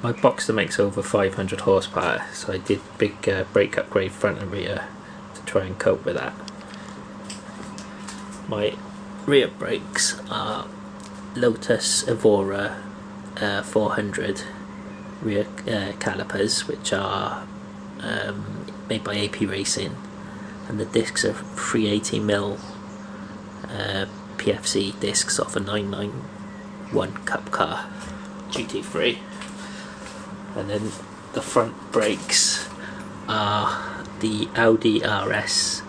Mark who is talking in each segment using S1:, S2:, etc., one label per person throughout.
S1: my Boxster makes over 500 horsepower, so I did big brake upgrade front and rear to try and cope with that. My rear brakes are Lotus Evora 400 rear calipers, which are made by AP Racing, and the discs are 380mm PFC discs off a 991 Cup car GT3. And then the front brakes are the Audi RS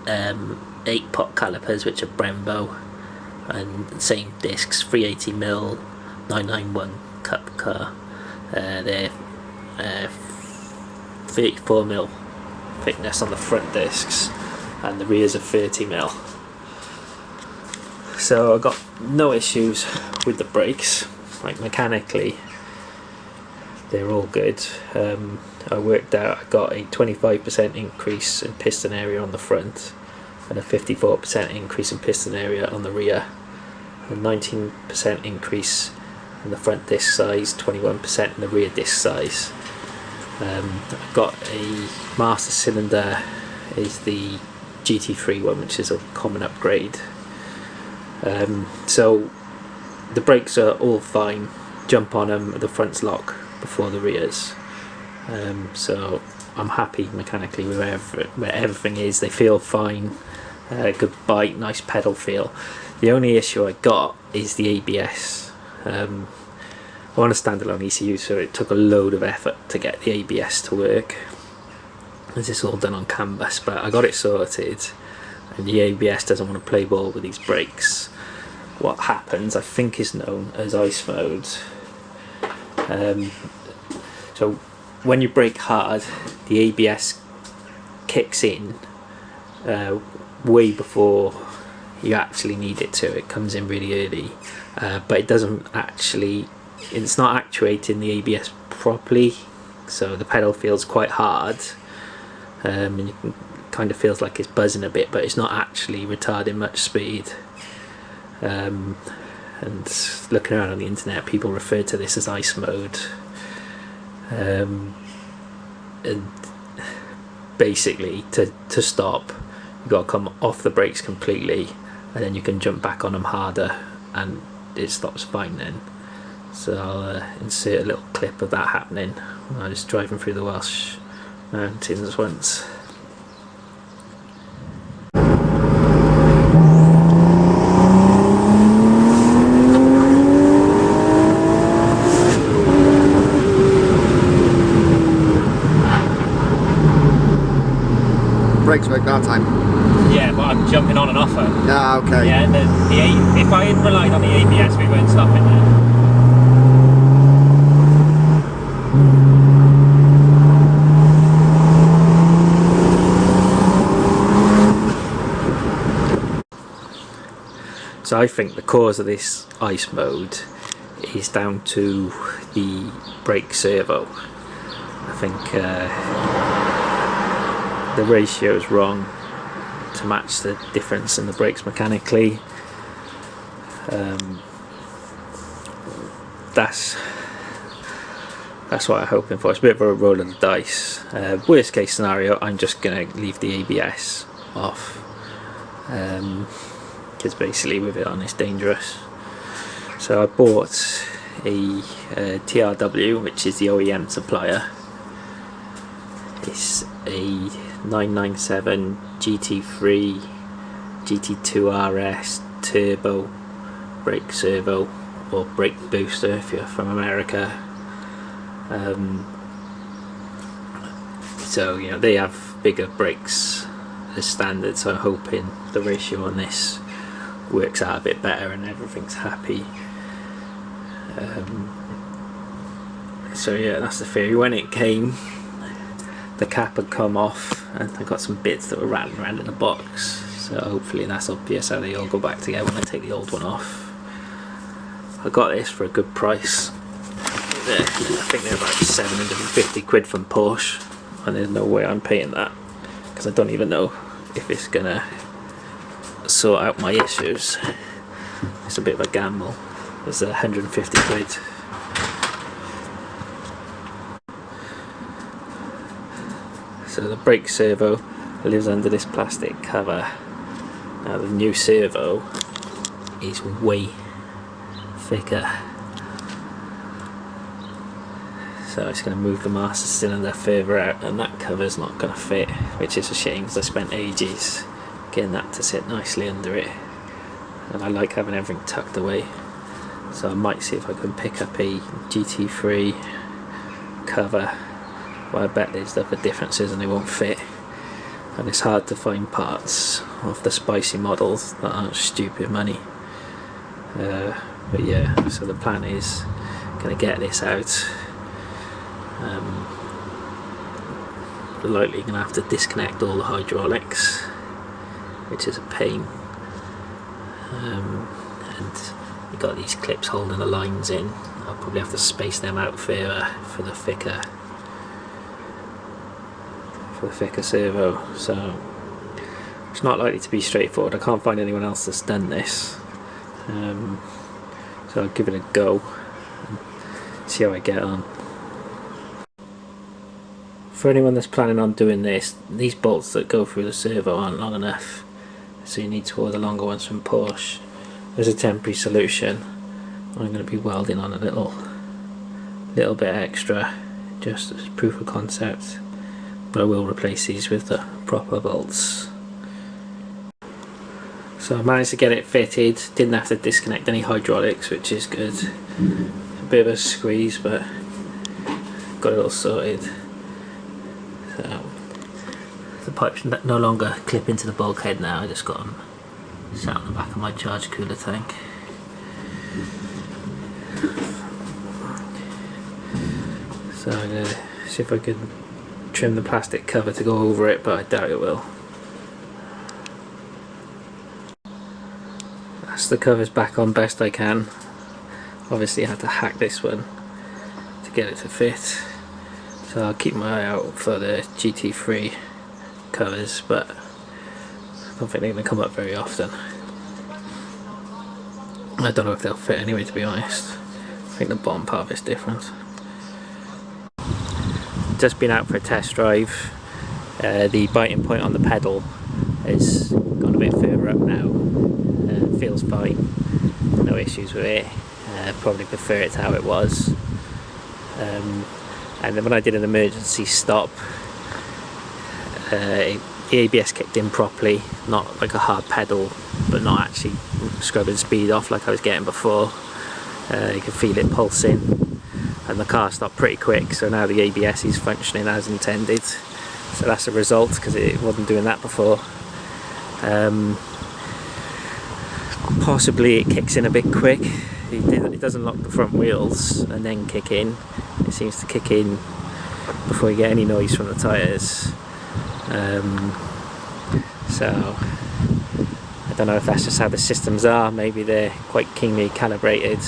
S1: 8-pot calipers, which are Brembo, and same discs, 380mm 991 Cup car. They're 34mm thickness on the front discs, and the rears are 30mm. So I got no issues with the brakes, like mechanically they're all good. I worked out I got a 25% increase in piston area on the front and a 54% increase in piston area on the rear, a 19% increase in the front disc size, 21% in the rear disc size. I've got a master cylinder, is the GT3 one, which is a common upgrade. So the brakes are all fine, jump on them, the front's lock before the rears. So I'm happy mechanically with where everything is. They feel fine, good bite, nice pedal feel. The only issue I got is the ABS. I'm on a standalone ECU, so it took a load of effort to get the ABS to work. This is all done on canvas, but I got it sorted, and the ABS doesn't want to play ball with these brakes. What happens, I think, is known as ice mode. So when you brake hard, the ABS kicks in way before you actually need it to. It comes in really early, but it doesn't actually, it's not actuating the ABS properly, so the pedal feels quite hard, and it kind of feels like it's buzzing a bit, but it's not actually retarding much speed. And looking around on the internet, people refer to this as ice mode. And basically to stop, you've got to come off the brakes completely, and then you can jump back on them harder and it stops fine then. So I'll insert a little clip of that happening when I was driving through the Welsh mountains once.
S2: Brakes work that time?
S1: Yeah, but I'm jumping on and off them.
S2: Ah, okay.
S1: Yeah, if I had relied on the ABS, we weren't stopping there. So I think the cause of this ice mode is down to the brake servo. I think the ratio is wrong to match the difference in the brakes mechanically. That's what I'm hoping for. It's a bit of a roll of the dice. Worst case scenario, I'm just going to leave the ABS off, because basically with it on it's dangerous. So I bought a TRW, which is the OEM supplier. It's a 997 GT3 GT2 RS turbo brake servo, or brake booster if you're from America. So you know, they have bigger brakes as standard, so I'm hoping the ratio on this works out a bit better and everything's happy. So yeah, that's the theory. When it came, the cap had come off and I got some bits that were rattling around in the box, so hopefully that's obvious how they all go back together when I take the old one off. I got this for a good price. I think they're about 750 quid from Porsche, and there's no way I'm paying that, because I don't even know if it's gonna sort out my issues. It's a bit of a gamble. It's 150 quid. So the brake servo lives under this plastic cover. Now the new servo is way thicker, so it's going to move the master cylinder further out, and that cover's not going to fit, which is a shame because I spent ages getting that to sit nicely under it, and I like having everything tucked away. So I might see if I can pick up a GT3 cover, but I bet there's other differences and they won't fit, and it's hard to find parts of the spicy models that aren't stupid money. But yeah, so the plan is going to get this out. Likely going to have to disconnect all the hydraulics, which is a pain. And you've got these clips holding the lines in. I'll probably have to space them out further for the thicker servo. So it's not likely to be straightforward. I can't find anyone else that's done this. So I'll give it a go and see how I get on. For anyone that's planning on doing this, these bolts that go through the servo aren't long enough, so you need to order longer ones from Porsche. As a temporary solution, I'm going to be welding on a little bit extra, just as proof of concept, but I will replace these with the proper bolts. So I managed to get it fitted, didn't have to disconnect any hydraulics, which is good. A bit of a squeeze, but got it all sorted. So the pipes no longer clip into the bulkhead now, I just got them sat on the back of my charge cooler tank. So I'm going to see if I can trim the plastic cover to go over it, but I doubt it will. That's the covers back on best I can. Obviously I had to hack this one to get it to fit. So I'll keep my eye out for the GT3 covers, but I don't think they're going to come up very often. I don't know if they'll fit anyway, to be honest. I think the bottom part of it's different. Just been out for a test drive. The biting point on the pedal has gone a bit further up now. Feels fine, no issues with it. Probably prefer it to how it was. And then when I did an emergency stop, the ABS kicked in properly, not like a hard pedal, but not actually scrubbing speed off like I was getting before. You can feel it pulsing, and the car stopped pretty quick, so now the ABS is functioning as intended. So that's a result, because it wasn't doing that before. Possibly it kicks in a bit quick. It doesn't lock the front wheels and then kick in. It seems to kick in before you get any noise from the tyres. So I don't know if that's just how the systems are. Maybe they're quite keenly calibrated.